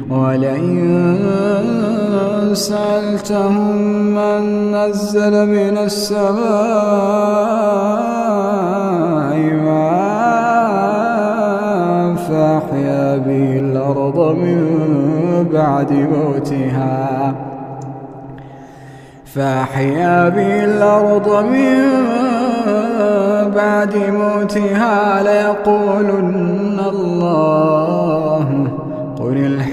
ولئن سألتهم من نزل من السماء ماء فأحيا به الأرض من بعد موتها ليقولن الله. قل